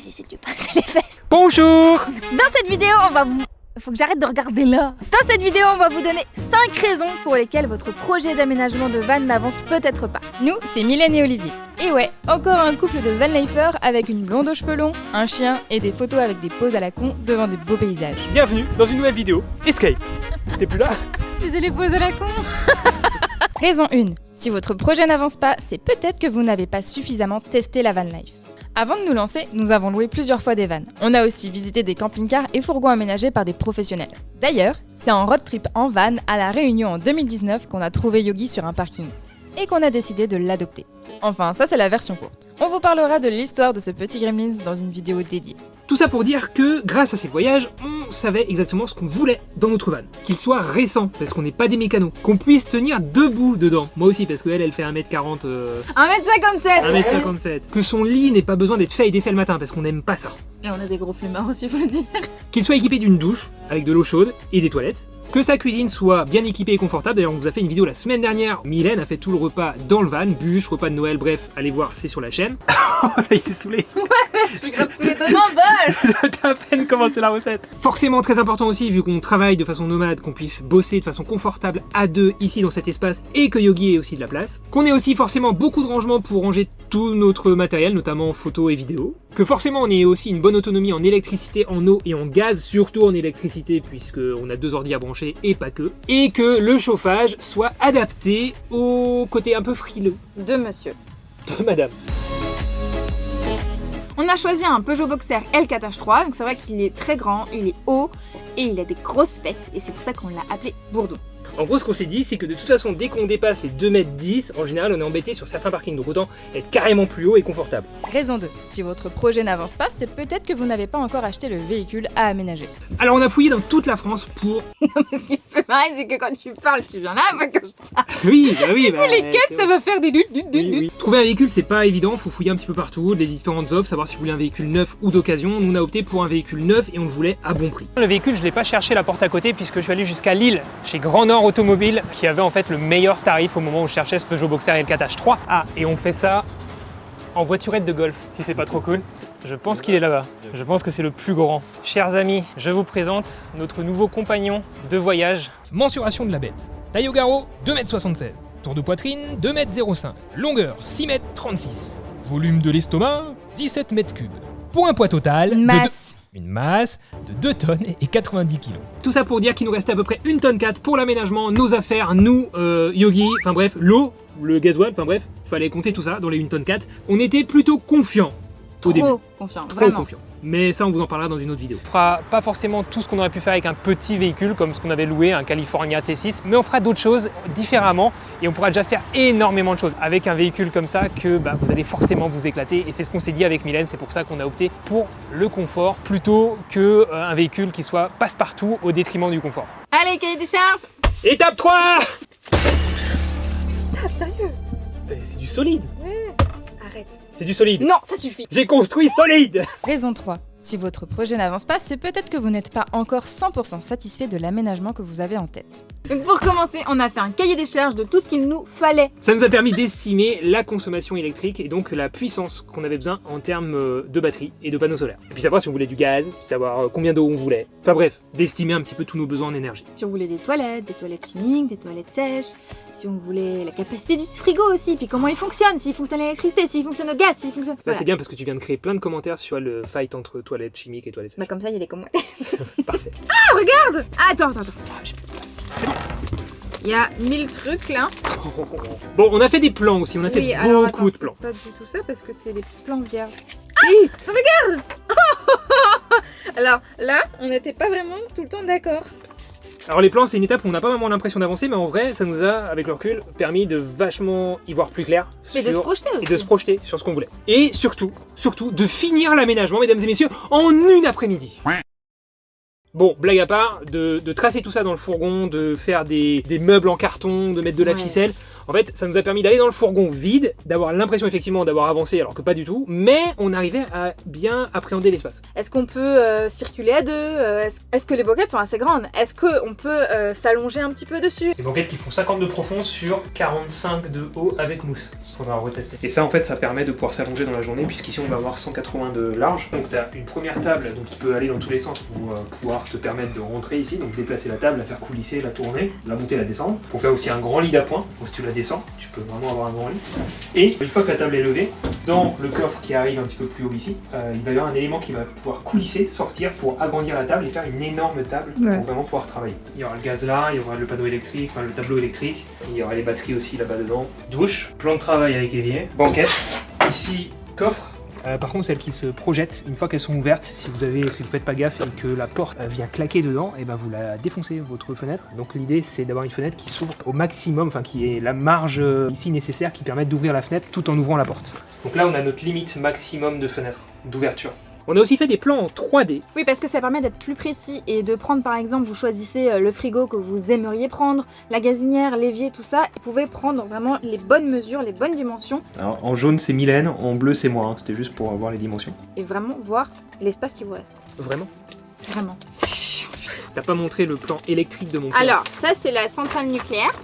j'essaie de lui passer les fesses. Bonjour. Dans cette vidéo, on va vous... Faut que j'arrête de regarder là. Dans cette vidéo, on va vous donner 5 raisons pour lesquelles votre projet d'aménagement de van n'avance peut-être pas. Nous, c'est Mylène et Olivier. Et ouais, encore un couple de vanlifers avec une blonde aux cheveux longs, un chien et des photos avec des poses à la con devant des beaux paysages. Bienvenue dans une nouvelle vidéo. Escape. T'es plus là? Je faisais les poses à la con. Raison 1. Si votre projet n'avance pas, c'est peut-être que vous n'avez pas suffisamment testé la van life. Avant de nous lancer, nous avons loué plusieurs fois des vannes. On a aussi visité des camping-cars et fourgons aménagés par des professionnels. D'ailleurs, c'est en road trip en van à La Réunion en 2019 qu'on a trouvé Yogi sur un parking et qu'on a décidé de l'adopter. Enfin, ça c'est la version courte. On vous parlera de l'histoire de ce petit gremlins dans une vidéo dédiée. Tout ça pour dire que, grâce à ces voyages, on savait exactement ce qu'on voulait dans notre van. Qu'il soit récent, parce qu'on n'est pas des mécanos. Qu'on puisse tenir debout dedans. Moi aussi, parce qu'elle fait 1m40... 1m57 1m57. Que son lit n'ait pas besoin d'être fait et défait le matin, parce qu'on n'aime pas ça. Et on a des gros flemmards aussi, faut le dire. Qu'il soit équipé d'une douche, avec de l'eau chaude et des toilettes. Que sa cuisine soit bien équipée et confortable. D'ailleurs, on vous a fait une vidéo la semaine dernière. Mylène a fait tout le repas dans le van, bûche, repas de Noël, bref, allez voir, c'est sur la chaîne. Ça y est, t'es saoulé. Ouais, je suis grave saoulée de mon bol. T'as à peine commencé la recette. Forcément très important aussi, vu qu'on travaille de façon nomade, qu'on puisse bosser de façon confortable à deux ici dans cet espace et que Yogi ait aussi de la place. Qu'on ait aussi forcément beaucoup de rangement pour ranger tout notre matériel, notamment photos et vidéos. Que forcément on ait aussi une bonne autonomie en électricité, en eau et en gaz, surtout en électricité puisque on a 2 ordi à brancher et pas que. Et que le chauffage soit adapté au côté un peu frileux De monsieur. de madame. On a choisi un Peugeot Boxer L4H3, donc c'est vrai qu'il est très grand, il est haut et il a des grosses fesses et c'est pour ça qu'on l'a appelé Bourdon. En gros, ce qu'on s'est dit, c'est que de toute façon, dès qu'on dépasse les 2,10 m, en général, on est embêté sur certains parkings. Donc autant être carrément plus haut et confortable. Raison 2. Si votre projet n'avance pas, c'est peut-être que vous n'avez pas encore acheté le véhicule à aménager. Alors on a fouillé dans toute la France pour... Ce qui me fait marrer, c'est que quand tu parles, tu viens là, moi quand je parle. Oui, bah oui, bah... Les quêtes, ça va faire des Oui, oui. Trouver un véhicule, c'est pas évident, faut fouiller un petit peu partout, les différentes offres, savoir si vous voulez un véhicule neuf ou d'occasion. Nous, on a opté pour un véhicule neuf et on le voulait à bon prix. Le véhicule, je l'ai pas cherché la porte à côté puisque je suis allé jusqu'à Lille, chez Grand Nord Automobile, qui avait en fait le meilleur tarif au moment où je cherchais ce Peugeot Boxer L4H3. Ah, et on fait ça en voiturette de golf, si c'est pas trop cool. Je pense qu'il est là-bas. Je pense que c'est le plus grand. Chers amis, je vous présente notre nouveau compagnon de voyage. Mensuration de la bête. Taille au garrot, 2,76 m. Tour de poitrine, 2,05 m. Longueur, 6,36 m. Volume de l'estomac, 17 m3. Pour un poids total une masse de 2 tonnes et 90 kg. Tout ça pour dire qu'il nous restait à peu près 1,4 tonne pour l'aménagement, nos affaires, nous, Yogi, enfin bref, l'eau, le gasoil, enfin bref, fallait compter tout ça dans les 1,4 tonne. On était plutôt confiants au début. Trop confiant, Trop vraiment. confiants. Mais ça, on vous en parlera dans une autre vidéo. On fera pas forcément tout ce qu'on aurait pu faire avec un petit véhicule comme ce qu'on avait loué, un California T6, mais on fera d'autres choses différemment et on pourra déjà faire énormément de choses avec un véhicule comme ça que vous allez forcément vous éclater et c'est ce qu'on s'est dit avec Mylène, c'est pour ça qu'on a opté pour le confort plutôt qu'un véhicule qui soit passe-partout au détriment du confort. Allez, cahier des charges. Étape 3. Sérieux? C'est du solide. Arrête. C'est du solide. Non, ça suffit. J'ai construit solide. Raison 3. Si votre projet n'avance pas, c'est peut-être que vous n'êtes pas encore 100% satisfait de l'aménagement que vous avez en tête. Donc pour commencer, on a fait un cahier des charges de tout ce qu'il nous fallait. Ça nous a permis d'estimer la consommation électrique et donc la puissance qu'on avait besoin en termes de batterie et de panneaux solaires. Et puis savoir si on voulait du gaz, savoir combien d'eau on voulait. Enfin bref, d'estimer un petit peu tous nos besoins en énergie. Si on voulait des toilettes chimiques, des toilettes sèches, si on voulait la capacité du frigo aussi, puis comment il fonctionne, s'il fonctionne à l'électricité, s'il fonctionne au gaz, s'il fonctionne... Là, Voilà. c'est bien parce que tu viens de créer plein de commentaires sur le fight entre toilettes chimiques et toilettes sèches. Bah comme ça, il y a des commentaires. Parfait. Ah, regarde! Attends. Ah, j'ai plus de place. Il y a 1000 trucs là. Bon, on a fait des plans aussi, on a fait Oui, alors, beaucoup attends, de plans. c'est pas du tout ça parce que c'est les plans vierges. Ah, regarde. Alors là, on n'était pas vraiment tout le temps d'accord. Alors les plans, c'est une étape où on n'a pas vraiment l'impression d'avancer, mais en vrai, ça nous a, avec le recul, permis de vachement y voir plus clair. Mais de se projeter aussi. Et de se projeter sur ce qu'on voulait. Et surtout, de finir l'aménagement, mesdames et messieurs, en une après-midi. Bon, blague à part, de tracer tout ça dans le fourgon, de faire des meubles en carton, de mettre de la ficelle. En fait, ça nous a permis d'aller dans le fourgon vide, d'avoir l'impression effectivement d'avoir avancé alors que pas du tout, mais on arrivait à bien appréhender l'espace. Est-ce qu'on peut circuler à deux Est-ce que les banquettes sont assez grandes? Est-ce qu'on peut s'allonger un petit peu dessus? Les banquettes qui font 50 de profond sur 45 de haut avec mousse, ce qu'on va retester. Et ça en fait ça permet de pouvoir s'allonger dans la journée puisqu'ici on va avoir 180 de large. Donc tu as une première table donc, qui peut aller dans tous les sens pour pouvoir te permettre de rentrer ici, donc déplacer la table, la faire coulisser, la tourner, la monter, la descendre. Pour faire aussi un grand lit d'appoint, donc si tu la descends, tu peux vraiment avoir un grand lit. Et une fois que la table est levée, dans le coffre qui arrive un petit peu plus haut ici, il va y avoir un élément qui va pouvoir coulisser, sortir pour agrandir la table et faire une énorme table pour vraiment pouvoir travailler. Il y aura le gaz là, il y aura le panneau électrique, enfin le tableau électrique, il y aura les batteries aussi là-bas dedans. Douche, plan de travail avec évier, banquette, ici coffre. Par contre, celles qui se projettent, une fois qu'elles sont ouvertes, si vous faites pas gaffe et que la porte vient claquer dedans, et ben vous la défoncez votre fenêtre. Donc l'idée c'est d'avoir une fenêtre qui s'ouvre au maximum, enfin qui est la marge ici nécessaire qui permet d'ouvrir la fenêtre tout en ouvrant la porte. Donc là on a notre limite maximum de fenêtre, d'ouverture. On a aussi fait des plans en 3D. Oui, parce que ça permet d'être plus précis et de prendre par exemple, vous choisissez le frigo que vous aimeriez prendre, la gazinière, l'évier, tout ça. Vous pouvez prendre vraiment les bonnes mesures, les bonnes dimensions. Alors, en jaune c'est Mylène, en bleu c'est moi, hein. C'était juste pour avoir les dimensions. Et vraiment voir l'espace qui vous reste. Vraiment? Vraiment. T'as pas montré le plan électrique de mon plan. Alors, ça c'est la centrale nucléaire.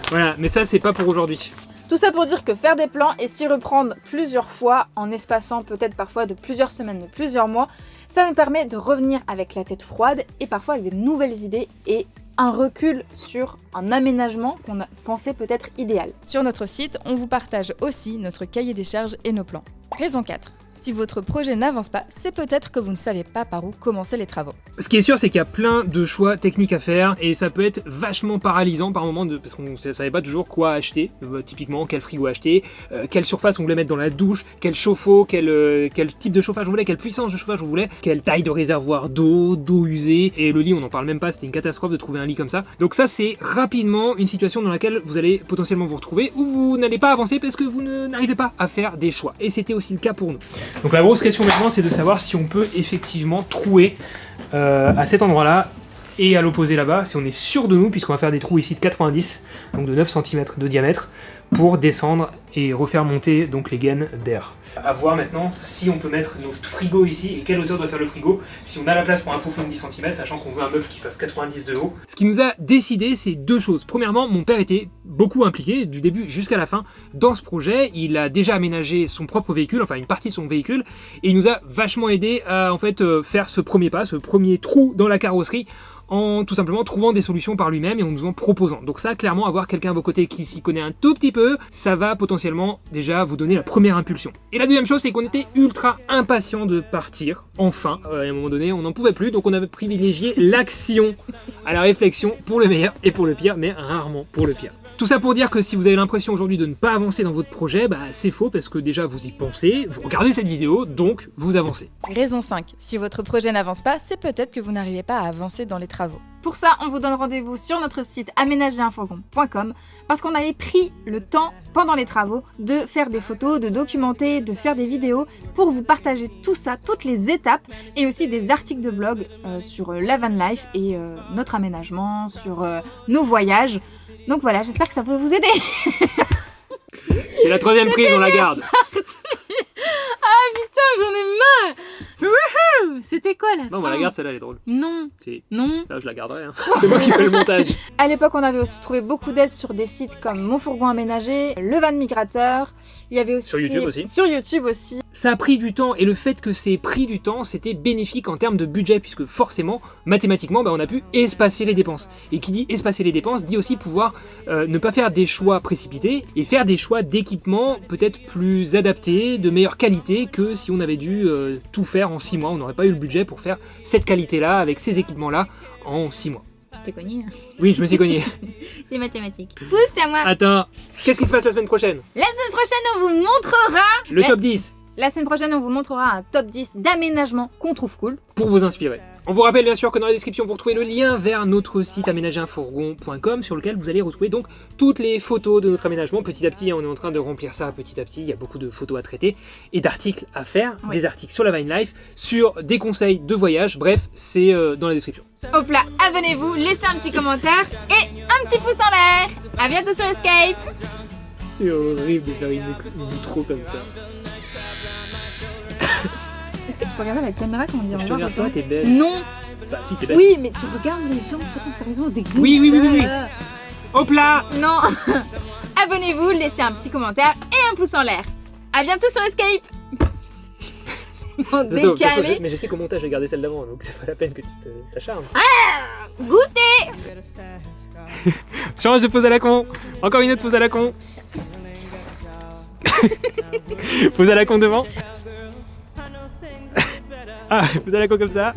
Voilà, mais ça c'est pas pour aujourd'hui. Tout ça pour dire que faire des plans et s'y reprendre plusieurs fois, en espaçant peut-être parfois de plusieurs semaines, de plusieurs mois, ça nous permet de revenir avec la tête froide et parfois avec de nouvelles idées et un recul sur un aménagement qu'on a pensé peut-être idéal. Sur notre site, on vous partage aussi notre cahier des charges et nos plans. Raison 4. Si votre projet n'avance pas, c'est peut-être que vous ne savez pas par où commencer les travaux. Ce qui est sûr, c'est qu'il y a plein de choix techniques à faire et ça peut être vachement paralysant par moment parce qu'on ne savait pas toujours quoi acheter. Typiquement, quel frigo acheter, quelle surface on voulait mettre dans la douche, quel chauffe-eau, quel type de chauffage on voulait, quelle puissance de chauffage on voulait, quelle taille de réservoir d'eau usée. Et le lit, on n'en parle même pas, c'était une catastrophe de trouver un lit comme ça. Donc ça, c'est rapidement une situation dans laquelle vous allez potentiellement vous retrouver où vous n'allez pas avancer parce que vous n'arrivez pas à faire des choix. Et c'était aussi le cas pour nous. Donc la grosse question maintenant, c'est de savoir si on peut effectivement trouer à cet endroit-là et à l'opposé là-bas, si on est sûr de nous, puisqu'on va faire des trous ici de 90, donc de 9 cm de diamètre, pour descendre et refaire monter donc les gaines d'air. À voir maintenant si on peut mettre notre frigo ici et quelle hauteur doit faire le frigo, si on a la place pour un faux fond de 10 cm, sachant qu'on veut un meuble qui fasse 90 de haut. Ce qui nous a décidé, c'est deux choses. Premièrement, mon père était beaucoup impliqué, du début jusqu'à la fin, dans ce projet. Il a déjà aménagé son propre véhicule, enfin une partie de son véhicule, et il nous a vachement aidé à en fait faire ce premier pas, ce premier trou dans la carrosserie, en tout simplement trouvant des solutions par lui-même et en nous en proposant. Donc ça, clairement, avoir quelqu'un à vos côtés qui s'y connaît un tout petit peu, ça va potentiellement déjà vous donner la première impulsion. Et la deuxième chose, c'est qu'on était ultra impatients de partir, enfin. À un moment donné, on n'en pouvait plus, donc on avait privilégié l'action à la réflexion pour le meilleur et pour le pire, mais rarement pour le pire. Tout ça pour dire que si vous avez l'impression aujourd'hui de ne pas avancer dans votre projet, bah c'est faux parce que déjà vous y pensez, vous regardez cette vidéo, donc vous avancez. Raison 5. Si votre projet n'avance pas, c'est peut-être que vous n'arrivez pas à avancer dans les travaux. Pour ça, on vous donne rendez-vous sur notre site aménagerunfourgon.com parce qu'on avait pris le temps pendant les travaux de faire des photos, de documenter, de faire des vidéos pour vous partager tout ça, toutes les étapes et aussi des articles de blog sur la van life et notre aménagement, sur nos voyages. Donc voilà, j'espère que ça peut vous aider. C'est la troisième prise, on la garde. Ah putain, j'en ai marre. Wouhou, c'était quoi la fin? Non, on la garde, celle-là, elle est drôle. Non. Si. Non. Là, je la garderai. Hein. C'est moi qui fais le montage. À l'époque, on avait aussi trouvé beaucoup d'aides sur des sites comme Mon Fourgon Aménagé, Le Van Migrateur. Il y avait aussi... Sur YouTube aussi. Sur YouTube aussi. Ça a pris du temps et le fait que c'est pris du temps, c'était bénéfique en termes de budget puisque forcément, mathématiquement, on a pu espacer les dépenses. Et qui dit espacer les dépenses dit aussi pouvoir ne pas faire des choix précipités et faire des choix d'équipement peut-être plus adaptés, de meilleure qualité que si on avait dû tout faire en 6 mois. On n'aurait pas eu le budget pour faire cette qualité-là avec ces équipements-là en 6 mois. Tu t'es cogné. Oui, je me suis cogné. C'est mathématique. Pousse à moi. Attends, qu'est-ce qui se passe la semaine prochaine? La semaine prochaine, on vous montrera... Le top 10. La semaine prochaine, on vous montrera un top 10 d'aménagement qu'on trouve cool. Pour vous inspirer. On vous rappelle bien sûr que dans la description, vous retrouvez le lien vers notre site aménagerunfourgon.com sur lequel vous allez retrouver donc toutes les photos de notre aménagement. Petit à petit, on est en train de remplir ça petit à petit. Il y a beaucoup de photos à traiter et d'articles à faire. Oui. Des articles sur la van life, sur des conseils de voyage. Bref, c'est dans la description. Hop là, abonnez-vous, laissez un petit commentaire et un un petit pouce en l'air. À bientôt sur Escape. C'est horrible de faire une intro comme ça. Est-ce que tu peux regarder la caméra comment dire? Je te regarde toi, t'es belle. Non. Bah si, t'es belle. Oui, mais tu regardes les gens, surtout sérieusement, des gosses. Oui. Hop là. Non. Abonnez-vous, laissez un petit commentaire et un pouce en l'air. À bientôt sur Escape. Mon décalé. Mais je sais qu'au montage j'ai gardé celle d'avant, donc c'est pas la peine que tu t'acharnes. Goûtez. Change de pose à la con. Encore une autre pose à la con. Pose à la con devant. Ah, pose à la con comme ça.